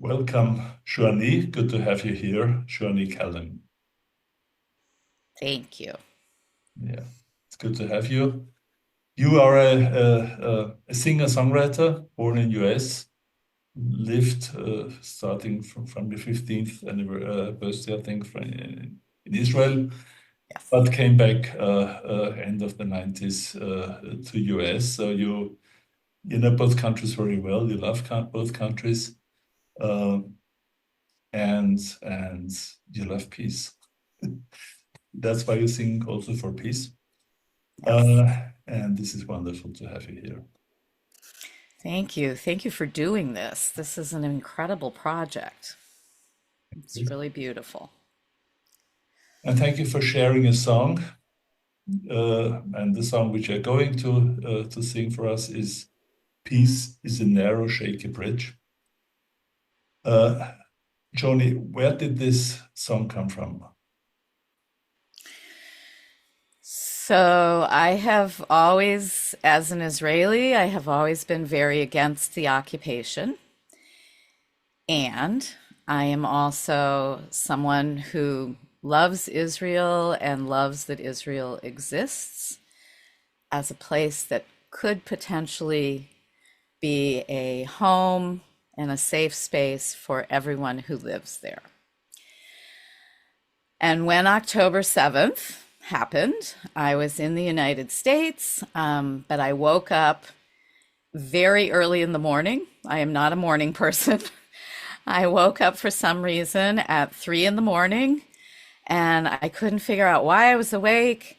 Welcome, Joanie. Good to have you here, Joanie Calem. Thank you. Yeah, it's good to have you. You are a singer-songwriter born in US, lived starting from the 15th birthday, I think, in Israel, Yes. but came back end of the 90s to US. So you know both countries very well. You love both countries, uh, and you love peace. That's why you sing also for peace. Yes. And this is wonderful to have you here. Thank you. Thank you for doing this. This is an incredible project. It's really beautiful. And thank you for sharing a song. And the song which you're going to sing for us is Peace is a Narrow, Shaky Bridge. Uh, Joanie, where did this song come from? So I have always, as an Israeli, I have always been very against the occupation. And I am also someone who loves Israel and loves that Israel exists as a place that could potentially be a home and a safe space for everyone who lives there. And when October 7th happened, I was in the United States, but I woke up very early in the morning. I am not a morning person. I woke up for some reason at 3 in the morning and I couldn't figure out why I was awake.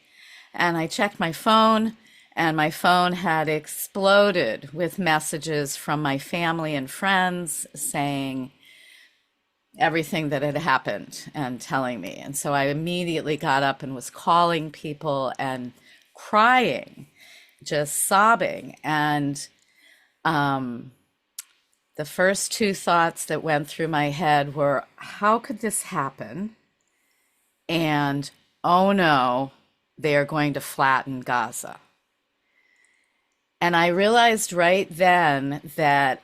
And I checked my phone, and my phone had exploded with messages from my family and friends saying everything that had happened and telling me. And so I immediately got up and was calling people and crying, just sobbing. And the first two thoughts that went through my head were, how could this happen? And oh no, they are going to flatten Gaza. And I realized right then that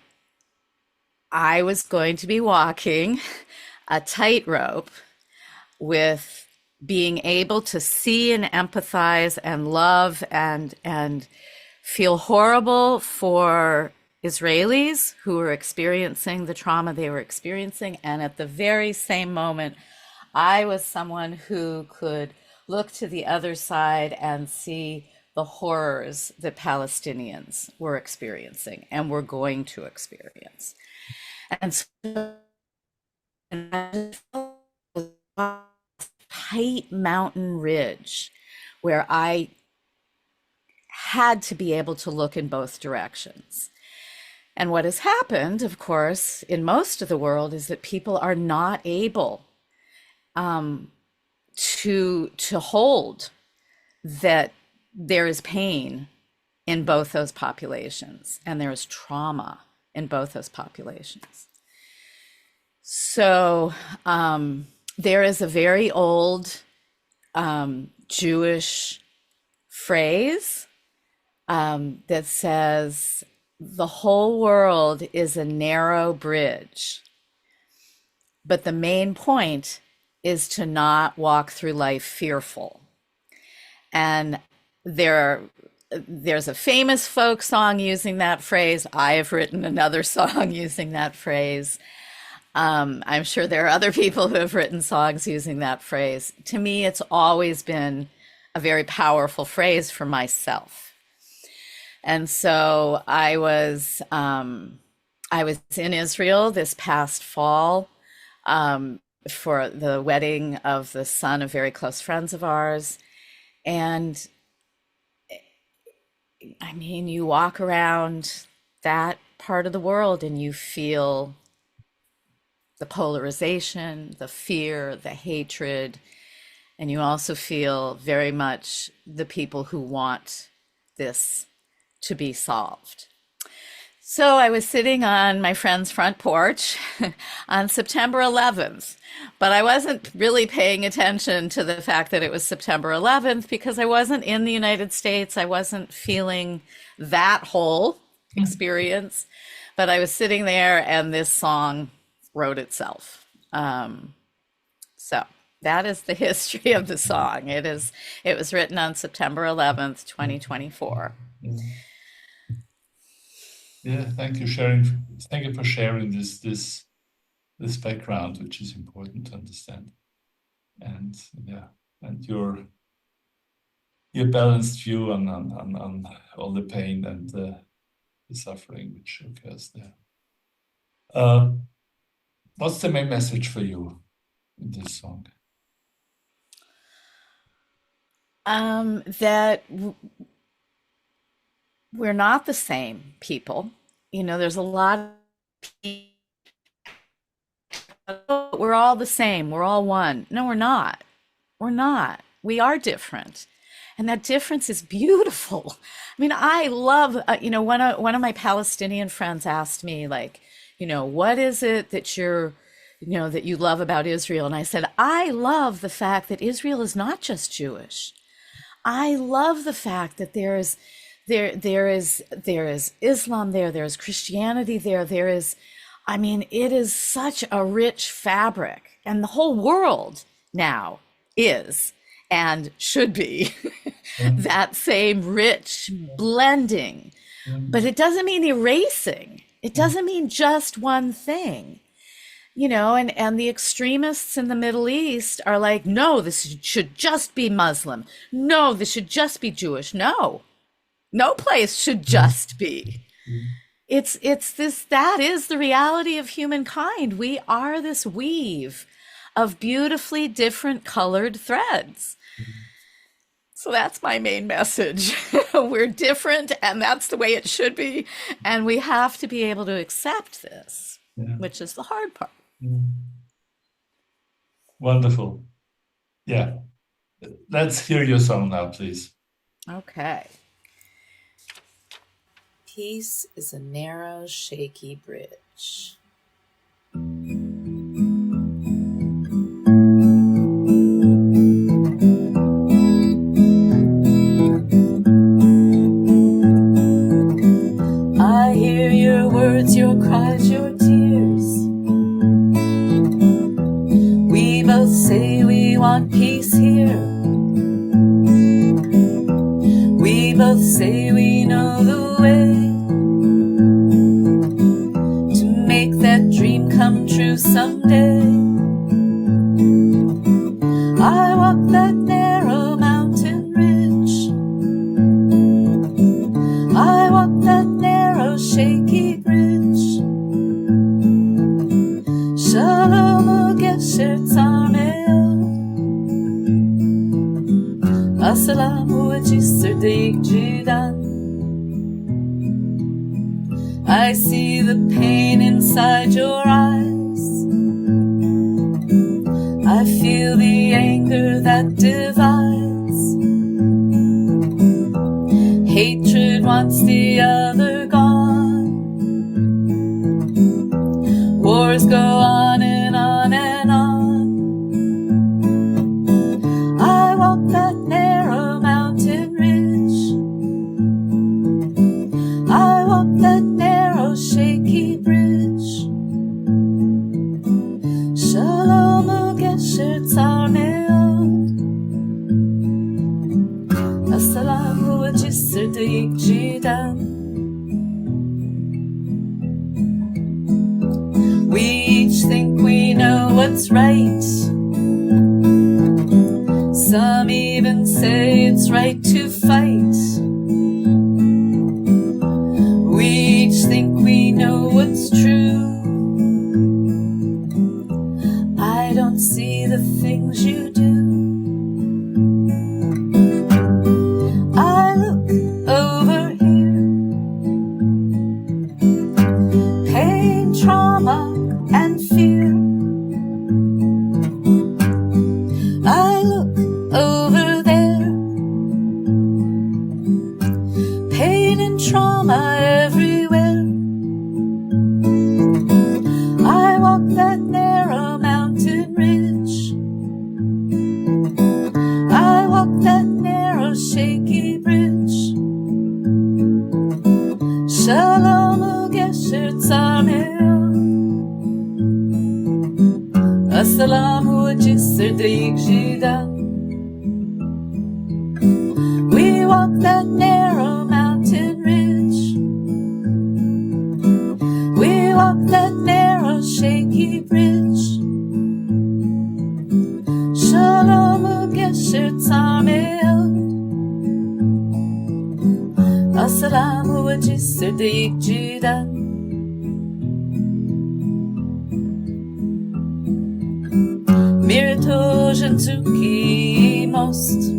I was going to be walking a tightrope with being able to see and empathize and love and feel horrible for Israelis who were experiencing the trauma they were experiencing. And at the very same moment, I was someone who could look to the other side and see the horrors that Palestinians were experiencing and were going to experience. And so tight mountain ridge where I had to be able to look in both directions. And what has happened, of course, in most of the world is that people are not able to hold that there is pain in both those populations and there is trauma in both those populations. So there is a very old Jewish phrase that says, the whole world is a narrow bridge, but the main point is to not walk through life fearful. And there's a famous folk song using that phrase. I have written another song using that phrase. I'm sure there are other people who have written songs using that phrase. To me, it's always been a very powerful phrase for myself. And so I was in Israel this past fall for the wedding of the son of very close friends of ours. And I mean, you walk around that part of the world and you feel the polarization, the fear, the hatred, and you also feel very much the people who want this to be solved. So I was sitting on my friend's front porch on September 11th, but I wasn't really paying attention to the fact that it was September 11th because I wasn't in the United States. I wasn't feeling that whole experience, but I was sitting there and this song wrote itself. So that is the history of the song. It was written on September 11th, 2024. Yeah, thank you for sharing this background, which is important to understand. And and your balanced view on all the pain and the suffering which occurs there. What's the main message for you in this song? That we're not the same people. There's a lot of people, we're all the same. We're all one. No, we're not. We're not. We are different. And that difference is beautiful. I mean, I love, one of my Palestinian friends asked me, like, what is it that that you love about Israel? And I said, I love the fact that Israel is not just Jewish. I love the fact that there is Islam there is Christianity there is, it is such a rich fabric, and the whole world now is and should be that same rich blending. But it doesn't mean erasing. It doesn't mean just one thing. And the extremists in the Middle East are like, no, this should just be Muslim. No, this should just be Jewish. No place should just be. That is the reality of humankind. We are this weave of beautifully different colored threads. So that's my main message. We're different, and that's the way it should be. And we have to be able to accept this, which is the hard part. Wonderful. Yeah. Let's hear your song now, please. Okay. Peace is a narrow, shaky bridge. I hear your words, your cries, your tears. We both say we want peace here. We both say we know the way to make that dream come true someday. I walk that narrow mountain ridge. I walk that narrow shaky bridge. Shalom Gesher Tzarmeo. Assalamu Jisr Deik Jidan. I see the pain inside your eyes. I feel the anger that divides. Hatred wants the other gone. Wars go on and on and on. I walk that narrow mountain ridge. I walk that narrow shaky bridge. Shalom Gesher Tzarmeo. Assalamu Jisr Deik Jidan. We each think we know what's right. Some even say it's right to fight. We each think we know what's true. I don't see the things you do. I look over here. Pain, trauma, and fear. I look over there. Pain and trauma everywhere. I walk that narrow mountain ridge. Assalamu jisr digjida. We walk that narrow mountain ridge. We walk that narrow shaky bridge. Shalom gesher tzamel. Assalamu jisr digjida. Mirtojen zuki most.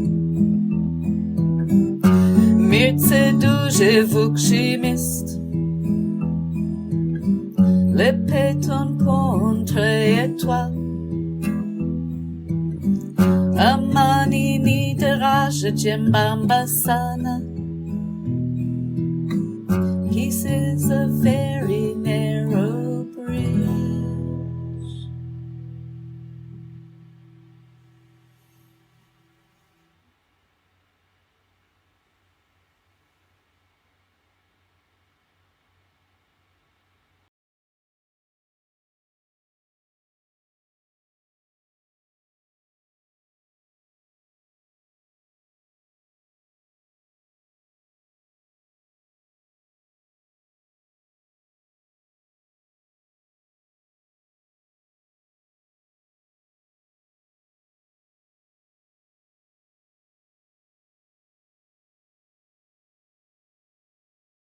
Mirce duże vukshimist. Le péton contre étoile. Amani nidraja jembambasana. Kisses of fairy